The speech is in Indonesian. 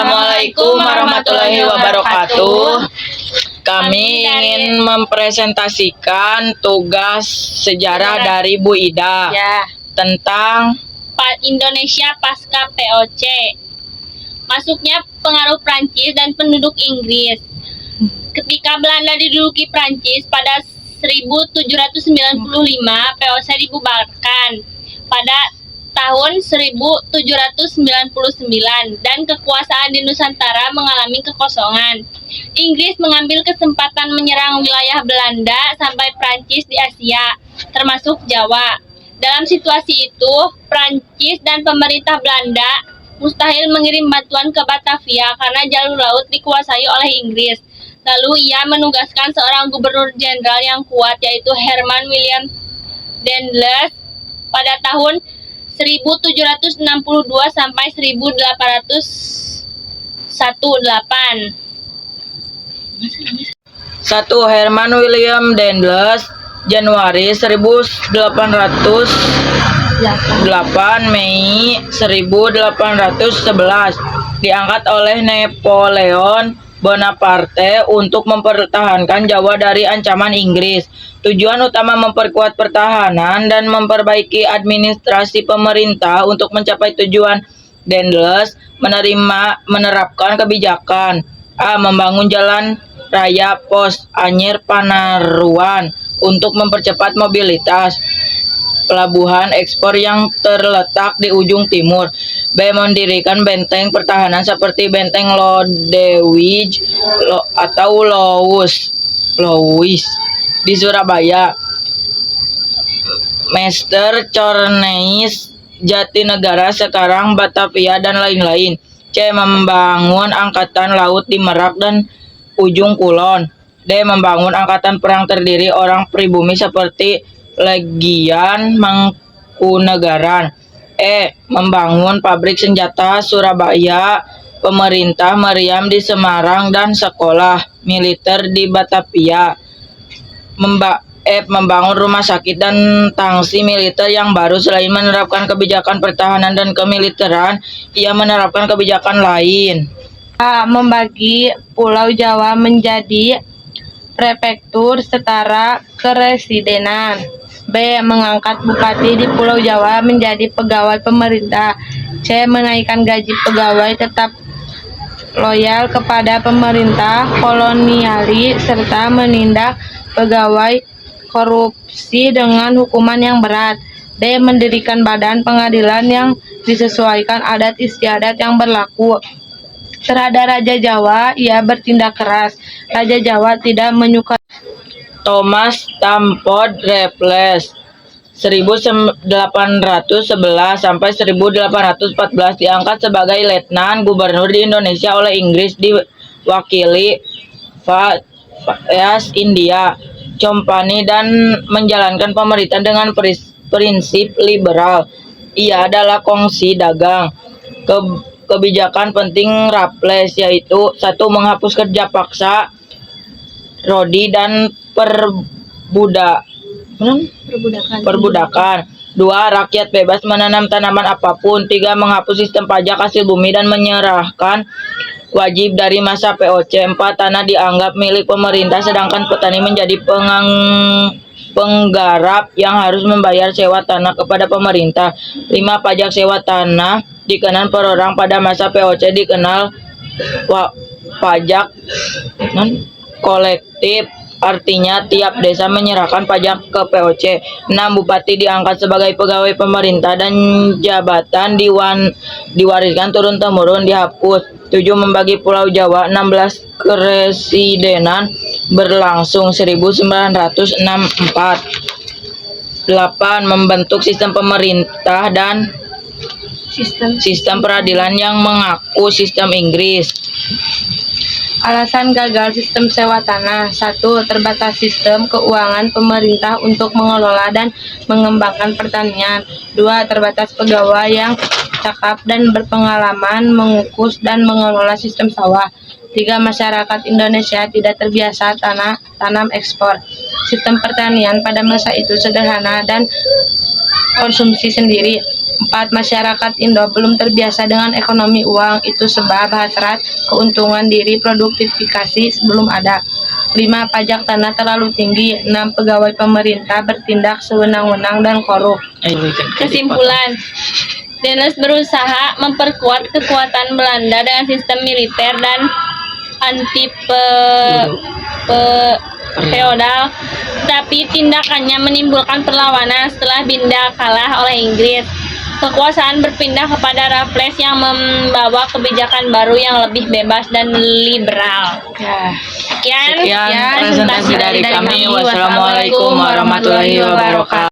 Assalamualaikum warahmatullahi wabarakatuh. Kami ingin mempresentasikan tugas sejarah dari Bu Ida tentang Indonesia pasca POC. Masuknya pengaruh Prancis dan penduduk Inggris. Ketika Belanda diduduki Prancis pada 1795, POC dibubarkan pada tahun 1799 dan kekuasaan di Nusantara mengalami kekosongan. Inggris mengambil kesempatan menyerang wilayah Belanda sampai Prancis di Asia, termasuk Jawa. Dalam situasi itu, Prancis dan pemerintah Belanda mustahil mengirim bantuan ke Batavia karena jalur laut dikuasai oleh Inggris. Lalu ia menugaskan seorang gubernur jenderal yang kuat, yaitu Herman William Daendels pada tahun 1762 sampai 1818. Satu Herman William Daendels, Januari 1808 Mei 1811, diangkat oleh Napoleon Bonaparte untuk mempertahankan Jawa dari ancaman Inggris. Tujuan utama memperkuat pertahanan dan memperbaiki administrasi pemerintah. Untuk mencapai tujuan, Daendels menerapkan kebijakan A. Membangun jalan raya pos Anyer Panaruan untuk mempercepat mobilitas pelabuhan ekspor yang terletak di ujung timur. B. Mendirikan benteng pertahanan seperti benteng Lodewijk atau Louis di Surabaya, Mester Cornelis, Jatinegara sekarang Batavia, dan lain-lain. C. Membangun angkatan laut di Merak dan ujung Kulon. D. Membangun angkatan perang terdiri orang pribumi seperti Legian Mangkunegaran. E. Membangun pabrik senjata Surabaya, pemerintah meriam di Semarang, dan sekolah militer di Batavia. Membangun rumah sakit dan tangsi militer yang baru. Selain menerapkan kebijakan pertahanan dan kemiliteran, ia menerapkan kebijakan lain. A. Membagi Pulau Jawa menjadi prefektur setara keresidenan. B. Mengangkat bupati di Pulau Jawa menjadi pegawai pemerintah. C. Menaikkan gaji pegawai tetap loyal kepada pemerintah kolonialis serta menindak pegawai korupsi dengan hukuman yang berat. D. Mendirikan badan pengadilan yang disesuaikan adat istiadat yang berlaku. Terhadap Raja Jawa, ia bertindak keras. Raja Jawa tidak menyukai. Thomas Stamford Raffles 1811 sampai 1814, diangkat sebagai letnan gubernur di Indonesia oleh Inggris, diwakili Fayaz India Company, dan menjalankan pemerintah dengan prinsip liberal. Ia adalah kongsi dagang. Kebijakan penting Raffles yaitu: 1. Menghapus kerja paksa, rodi, dan perbudakan. 2. Rakyat bebas menanam tanaman apapun. 3. Menghapus sistem pajak hasil bumi dan menyerahkan wajib dari masa POC. 4. Tanah dianggap milik pemerintah sedangkan petani menjadi penggarap yang harus membayar sewa tanah kepada pemerintah. 5. Pajak sewa tanah dikenakan per orang. Pada masa POC dikenal pajak kolektif, artinya tiap desa menyerahkan pajak ke POC. 6. Bupati diangkat sebagai pegawai pemerintah dan jabatan diwariskan turun-temurun dihapus. 7. Membagi Pulau Jawa. 16. Keresidenan berlangsung 1964. 8. Membentuk sistem pemerintah dan sistem peradilan yang mengaku sistem Inggris. Alasan gagal sistem sewa tanah. 1. Terbatas sistem keuangan pemerintah untuk mengelola dan mengembangkan pertanian. 2. Terbatas pegawai yang cakap dan berpengalaman mengukus dan mengelola sistem sawah. 3. Masyarakat Indonesia tidak terbiasa tanam ekspor. Sistem pertanian pada masa itu sederhana dan konsumsi sendiri. 4. Masyarakat Indo belum terbiasa dengan ekonomi uang, itu sebab hasrat keuntungan diri produktivitas belum ada. 5. Pajak tanah terlalu tinggi. 6. Pegawai pemerintah bertindak sewenang-wenang dan korup. Kesimpulan, Denles berusaha memperkuat kekuatan Belanda dengan sistem militer dan anti feodal, tapi tindakannya menimbulkan perlawanan setelah Binda kalah oleh Inggris. Kekuasaan berpindah kepada Raffles yang membawa kebijakan baru yang lebih bebas dan liberal. Ya. Sekian Sekian presentasi dari kami. Wassalamualaikum warahmatullahi wabarakatuh.